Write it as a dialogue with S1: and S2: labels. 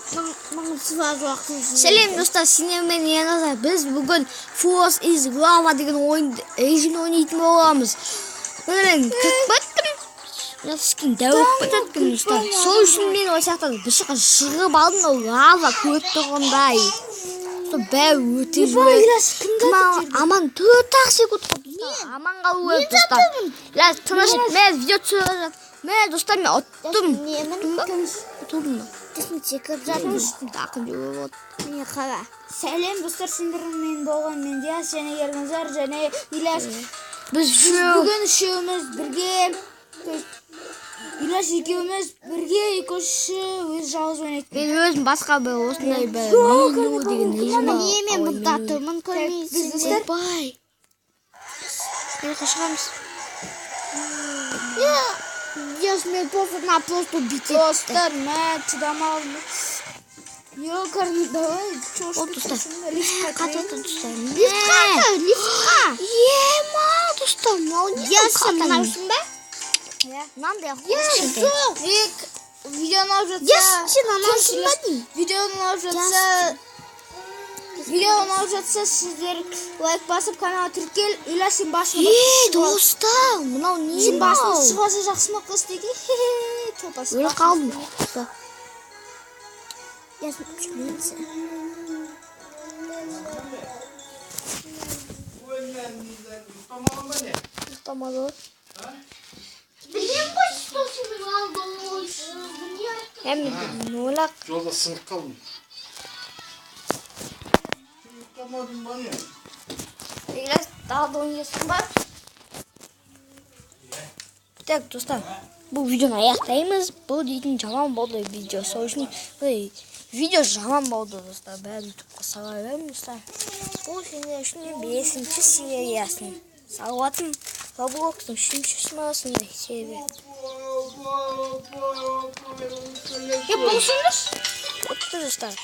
S1: Сәлем достар, сіздермен yanında biz bugün Force is Lava деген oyunu oynайтын боламыз. Мен кіріп кеттім. Дәуіп кететін достар. Сол үшін мен осы жақтан бір жаққа шығып алдым, лава көріп тұрғандай. Бәрі өте жүйе. Аман 4 секунд қалды. Аман қалу керек достар. Тыныш, мен видео түсіріп. Мен достар, мен ұттым.
S2: Тесін секіріп жатырмыз.
S1: Ақын жауып отыр.
S2: Міне қара. Сәлем достар, сендермен болған мен Диас және Ерназар және Илаш.
S1: Біз
S2: бүгін үшеуміз бірге, Илаш екеуміз бірге, екінші өз жалғыз ойнайды.
S1: Мен өзім басқа бір осындай бір милу деген режим ал.
S2: Неме бұнда тұрмын көрмейсіңдер.
S1: Бай. Мен қашығамыз.
S2: Диас мен пофигна просто убить. Достар, мен чыдамалым. Давай,
S1: Вот достар. Қататын достар.
S2: Лифтқа.
S1: Ема, достар, мал не
S2: Мынаусың ба?
S1: Мынандай
S2: Видеоны алып жатса. Видеоны алып жатса, сіздер лайк басып каналға тіркел. Илаш сен басын.
S1: достар, мынау не
S2: сен басын шығасы жақсы ма қыз деге.
S1: Өлі қалдым. Ұстамады.
S3: Жолда сынып қалдым. Ұстамадым ба не?
S1: Тағы да ойнайсың ба? Так, достар, бұл видеоны аяқтаймыз. Бұл дейтін жаман болды видео. Сол үшін видео жаман болды, достар. Бәрі ютубқа сала беремін, достар. Бұл үшін 5-ші сериясын салуатым. Roblox'ın 3-ші сынаусын серия.
S2: Болсыңыз?
S1: Отты, достар.